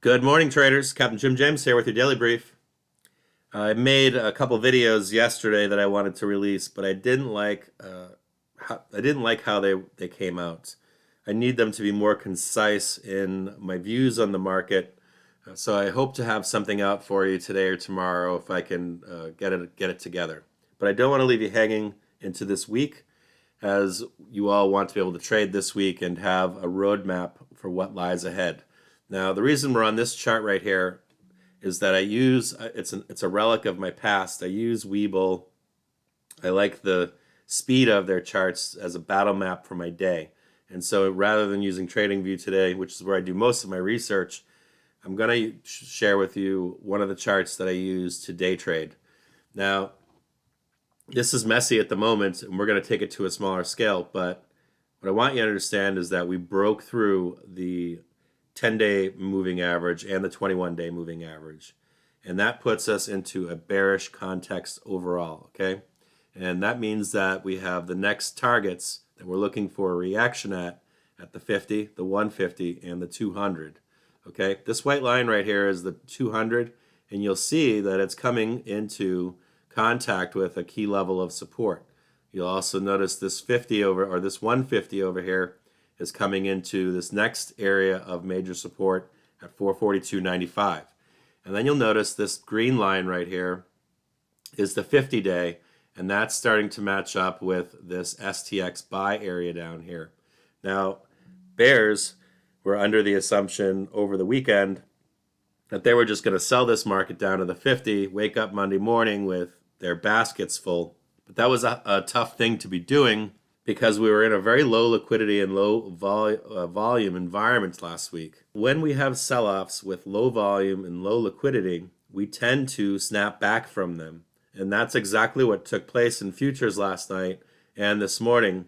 Good morning, traders. Captain Jim James here with your daily brief. I made a couple videos yesterday that I wanted to release, but I didn't like how they came out. I need them to be more concise in my views on the market. So I hope to have something out for you today or tomorrow if I can get it together. But I don't want to leave you hanging into this week, as you all want to be able to trade this week and have a roadmap for what lies ahead. Now, the reason we're on this chart right here is that it's a relic of my past. I use Webull. I like the speed of their charts as a battle map for my day. And so rather than using TradingView today, which is where I do most of my research, I'm going to share with you one of the charts that I use to day trade. Now, this is messy at the moment, and we're going to take it to a smaller scale, but what I want you to understand is that we broke through the 10-day moving average and the 21-day moving average. And that puts us into a bearish context overall, okay? And that means that we have the next targets that we're looking for a reaction at the 50, the 150, and the 200, okay? This white line right here is the 200, and you'll see that it's coming into contact with a key level of support. You'll also notice this 50 over, or this 150 over here, is coming into this next area of major support at 442.95. And then you'll notice this green line right here is the 50-day, and that's starting to match up with this STX buy area down here. Now, bears were under the assumption over the weekend that they were just going to sell this market down to the 50, wake up Monday morning with their baskets full. But that was a tough thing to be doing, because we were in a very low liquidity and low volume environment last week. When we have sell-offs with low volume and low liquidity, we tend to snap back from them. And that's exactly what took place in futures last night and this morning,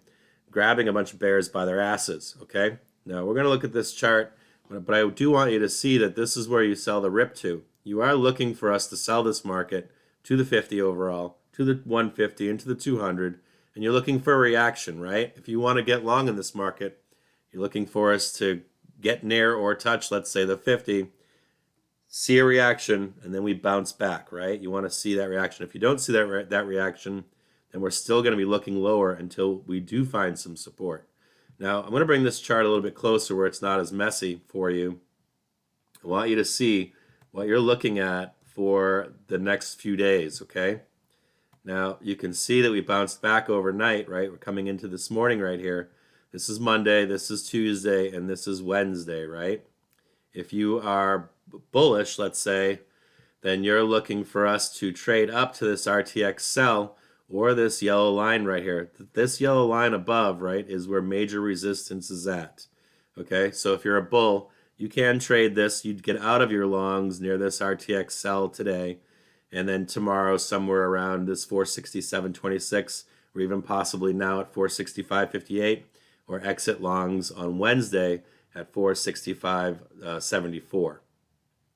grabbing a bunch of bears by their asses, okay? Now, we're going to look at this chart, but I do want you to see that this is where you sell the rip to. You are looking for us to sell this market to the 50 overall, to the 150, and to the 200, and you're looking for a reaction, right? If you want to get long in this market, you're looking for us to get near or touch, let's say, the 50, see a reaction, and then we bounce back, right? You want to see that reaction. If you don't see that reaction, then we're still going to be looking lower until we do find some support. Now, I'm going to bring this chart a little bit closer where it's not as messy for you. I want you to see what you're looking at for the next few days, okay? Now, you can see that we bounced back overnight, right? We're coming into this morning right here. This is Monday, this is Tuesday, and this is Wednesday, right? If you are bullish, let's say, then you're looking for us to trade up to this RTX sell or this yellow line right here. This yellow line above, right, is where major resistance is at, okay? So if you're a bull, you can trade this. You'd get out of your longs near this RTX sell today, and then tomorrow somewhere around this 467.26, or even possibly now at 465.58, or exit longs on Wednesday at 465.74.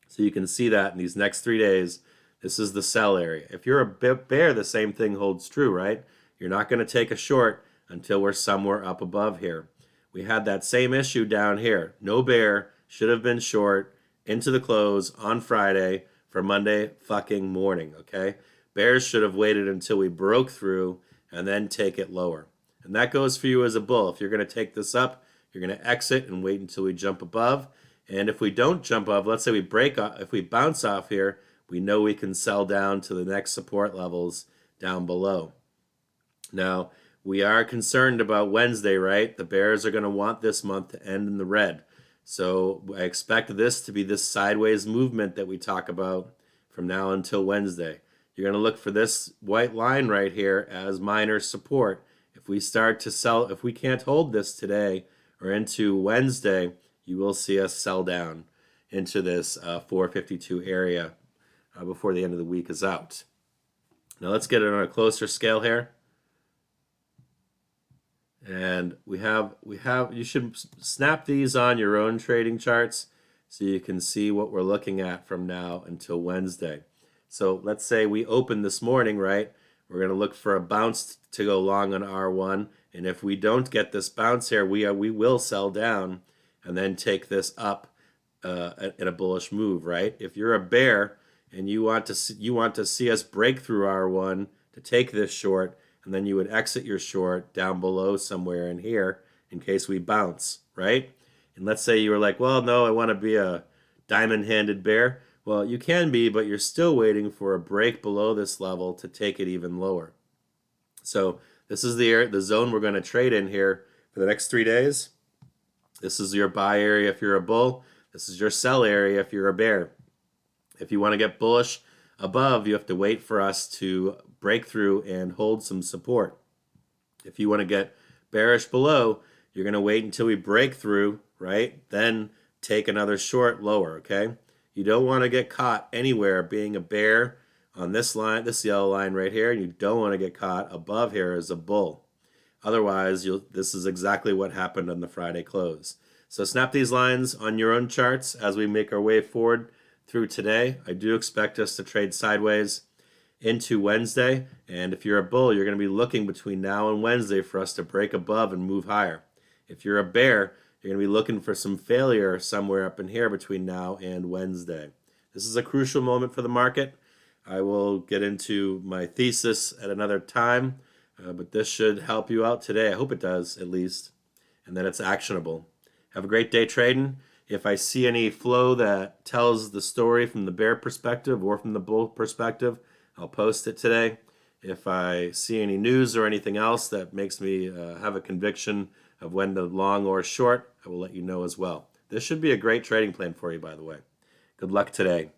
So you can see that in these next 3 days, this is the sell area. If you're a bear, the same thing holds true, right? You're not going to take a short until we're somewhere up above here. We had that same issue down here. No bear should have been short into the close on Friday for Monday fucking morning, okay? Bears should have waited until we broke through and then take it lower. And that goes for you as a bull. If you're going to take this up, you're going to exit and wait until we jump above. And if we don't jump up, let's say we break off, if we bounce off here, we know we can sell down to the next support levels down below. Now, we are concerned about Wednesday, right? The bears are going to want this month to end in the red. So I expect this to be this sideways movement that we talk about from now until Wednesday. You're going to look for this white line right here as minor support. If we start to sell, if we can't hold this today or into Wednesday, you will see us sell down into this 452 area before the end of the week is out. Now let's get it on a closer scale here. And you should snap these on your own trading charts so you can see what we're looking at from now until Wednesday. So let's say we open this morning, right? We're going to look for a bounce to go long on R1. And if we don't get this bounce here, we will sell down and then take this up in a bullish move, right? If you're a bear and you want to see us break through R1 to take this short, and then you would exit your short down below somewhere in here in case we bounce, right? And let's say you were like, well, no, I want to be a diamond-handed bear. Well, you can be, but you're still waiting for a break below this level to take it even lower. So this is the zone we're going to trade in here for the next 3 days. This is your buy area if you're a bull. This is your sell area if you're a bear. If you want to get bullish above, you have to wait for us to break through and hold some support. If you want to get bearish below, you're going to wait until we break through, right? Then take another short lower, okay? You don't want to get caught anywhere being a bear on this line, this yellow line right here, and you don't want to get caught above here as a bull. Otherwise, this is exactly what happened on the Friday close. So snap these lines on your own charts as we make our way forward through today. I do expect us to trade sideways into Wednesday. And if you're a bull, you're going to be looking between now and Wednesday for us to break above and move higher. If you're a bear, you're going to be looking for some failure somewhere up in here between now and Wednesday. This is a crucial moment for the market. I will get into my thesis at another time. But this should help you out today. I hope it does, at least. And then it's actionable. Have a great day trading. If I see any flow that tells the story from the bear perspective or from the bull perspective, I'll post it today. If I see any news or anything else that makes me have a conviction of when to long or short, I will let you know as well. This should be a great trading plan for you, by the way. Good luck today.